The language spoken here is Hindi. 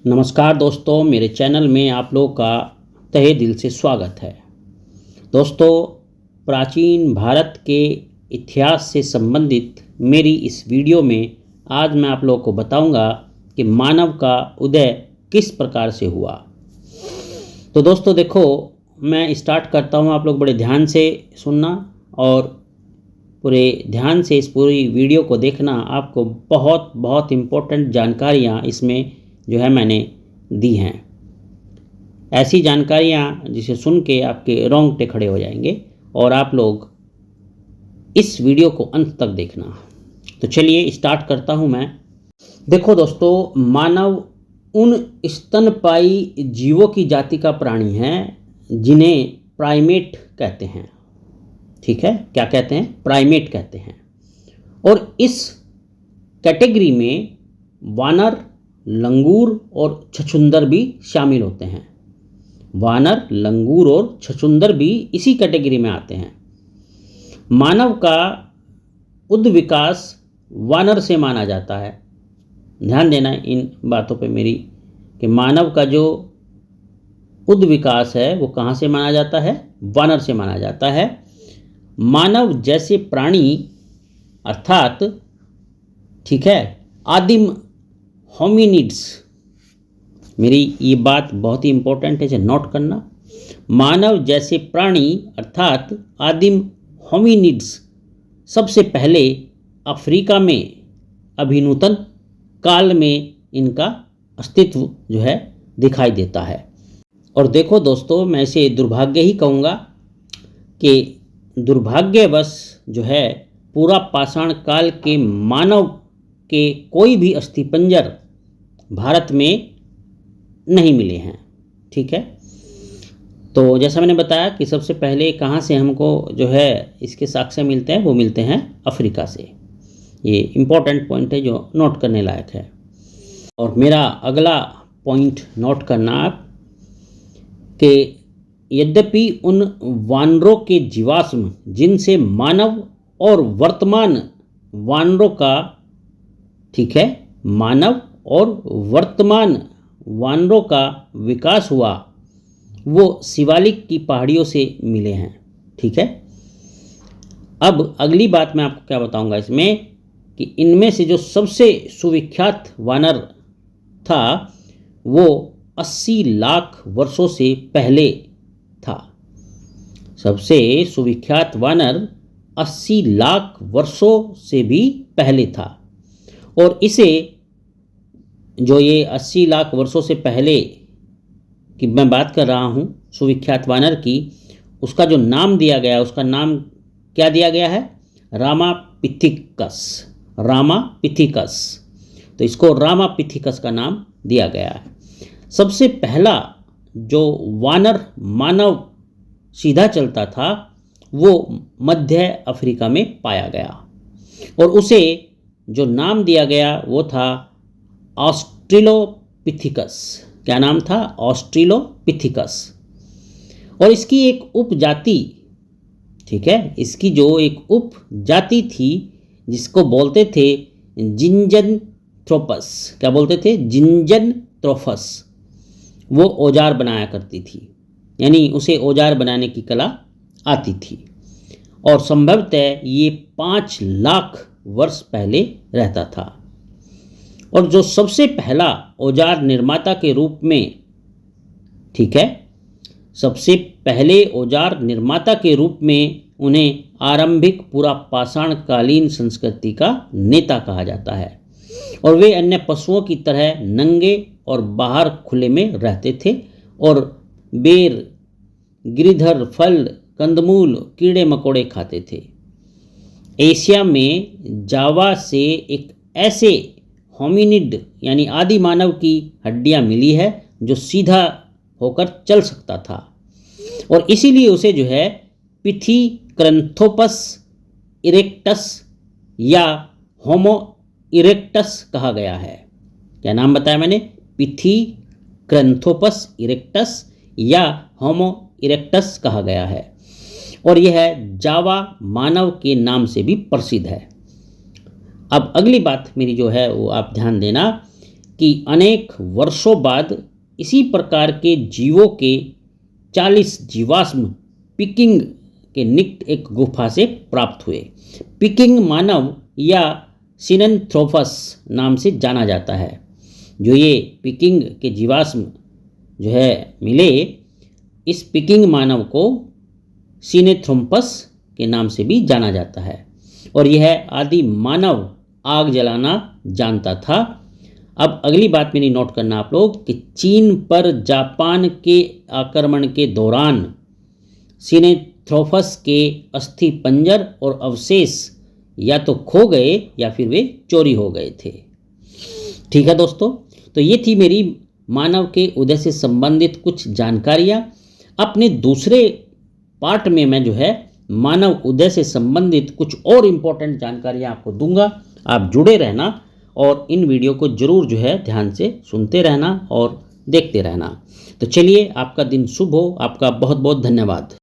नमस्कार दोस्तों, मेरे चैनल में आप लोगों का तहे दिल से स्वागत है। दोस्तों, प्राचीन भारत के इतिहास से संबंधित मेरी इस वीडियो में आज मैं आप लोगों को बताऊंगा कि मानव का उदय किस प्रकार से हुआ। तो दोस्तों देखो, मैं स्टार्ट करता हूं, आप लोग बड़े ध्यान से सुनना और पूरे ध्यान से इस पूरी वीडियो को देखना। आपको बहुत बहुत इम्पोर्टेंट जानकारियाँ इसमें जो है मैंने दी हैं। ऐसी जानकारियाँ जिसे सुन के आपके रोंगटे खड़े हो जाएंगे और आप लोग इस वीडियो को अंत तक देखना। तो चलिए स्टार्ट करता हूँ मैं। देखो दोस्तों, मानव उन स्तनपायी जीवों की जाति का प्राणी है जिन्हें प्राइमेट कहते हैं। ठीक है, क्या कहते हैं? प्राइमेट कहते हैं। और इस कैटेगरी में वानर, लंगूर और छछूंदर भी शामिल होते हैं। वानर, लंगूर और छछूंदर भी इसी कैटेगरी में आते हैं। मानव का उद विकास वानर से माना जाता है। ध्यान देना इन बातों पे मेरी, कि मानव का जो उद विकास है वो कहाँ से माना जाता है? वानर से माना जाता है। मानव जैसे प्राणी अर्थात, ठीक है, आदिम होमिनिड्स, मेरी ये बात बहुत ही इंपॉर्टेंट है, इसे नोट करना। मानव जैसे प्राणी अर्थात आदिम होमिनिड्स सबसे पहले अफ्रीका में अभिनूतन काल में इनका अस्तित्व जो है दिखाई देता है। और देखो दोस्तों, मैं इसे दुर्भाग्य ही कहूँगा कि दुर्भाग्यवश जो है पूरा पाषाण काल के मानव के कोई भी अस्थिपंजर भारत में नहीं मिले हैं। ठीक है, तो जैसा मैंने बताया कि सबसे पहले कहाँ से हमको जो है इसके साक्ष्य मिलते हैं, वो मिलते हैं अफ्रीका से। ये इम्पोर्टेंट पॉइंट है जो नोट करने लायक है। और मेरा अगला पॉइंट नोट करना आप, कि यद्यपि उन वानरों के जीवाश्म जिनसे मानव और वर्तमान वानरों का, ठीक है, मानव और वर्तमान वानरों का विकास हुआ, वो शिवालिक की पहाड़ियों से मिले हैं। ठीक है, अब अगली बात मैं आपको क्या बताऊंगा इसमें, कि इनमें से जो सबसे सुविख्यात वानर था वो 80 लाख वर्षों से पहले था। सबसे सुविख्यात वानर 80 लाख वर्षों से भी पहले था। और इसे जो ये 80 लाख वर्षों से पहले की मैं बात कर रहा हूँ सुविख्यात वानर की, उसका जो नाम दिया गया, उसका नाम क्या दिया गया है? रामापिथिकस। रामापिथिकस, तो इसको रामापिथिकस का नाम दिया गया है। सबसे पहला जो वानर मानव सीधा चलता था वो मध्य अफ्रीका में पाया गया और उसे जो नाम दिया गया वो था ऑस्ट्रेलोपिथिकस। क्या नाम था? ऑस्ट्रेलोपिथिकस। और इसकी एक उपजाति, ठीक है, इसकी जो एक उपजाति थी जिसको बोलते थे जिंजनथ्रोपस। क्या बोलते थे? जिंजनथ्रोपस। वो औजार बनाया करती थी, यानी उसे औजार बनाने की कला आती थी। और संभवतः ये 5 लाख वर्ष पहले रहता था। और जो सबसे पहला औजार निर्माता के रूप में, ठीक है, सबसे पहले औजार निर्माता के रूप में उन्हें आरंभिक पूरा पाषाण कालीन संस्कृति का नेता कहा जाता है। और वे अन्य पशुओं की तरह नंगे और बाहर खुले में रहते थे और बेर, गिरिधर, फल, कंदमूल, कीड़े मकोड़े खाते थे। एशिया में जावा से एक ऐसे होमिनिड यानी आदि मानव की हड्डियां मिली है जो सीधा होकर चल सकता था और इसीलिए उसे जो है पिथिक्रंथोपस इरेक्टस या होमो इरेक्टस कहा गया है। क्या नाम बताया मैंने? पिथिक्रंथोपस इरेक्टस या होमो इरेक्टस कहा गया है। और यह जावा मानव के नाम से भी प्रसिद्ध है। अब अगली बात मेरी जो है वो आप ध्यान देना, कि अनेक वर्षों बाद इसी प्रकार के जीवों के 40 जीवाश्म पिकिंग के निकट एक गुफा से प्राप्त हुए। पिकिंग मानव या सिनेंथ्रोपस नाम से जाना जाता है। जो ये पिकिंग के जीवाश्म जो है मिले, इस पिकिंग मानव को सिनेंथ्रोपस के नाम से भी जाना जाता है और यह आदि मानव आग जलाना जानता था। अब अगली बात मेरी नोट करना आप लोग कि चीन पर जापान के आक्रमण के दौरान सिनेंथ्रोपस के अस्थि पंजर और अवशेष या तो खो गए या फिर वे चोरी हो गए थे। ठीक है दोस्तों, तो ये थी मेरी मानव के उदय से संबंधित कुछ जानकारियाँ। अपने दूसरे पार्ट में मैं जो है मानव उदय से संबंधित कुछ और इम्पोर्टेंट जानकारियाँ आपको दूंगा। आप जुड़े रहना और इन वीडियो को जरूर जो है ध्यान से सुनते रहना और देखते रहना। तो चलिए, आपका दिन शुभ हो। आपका बहुत बहुत धन्यवाद।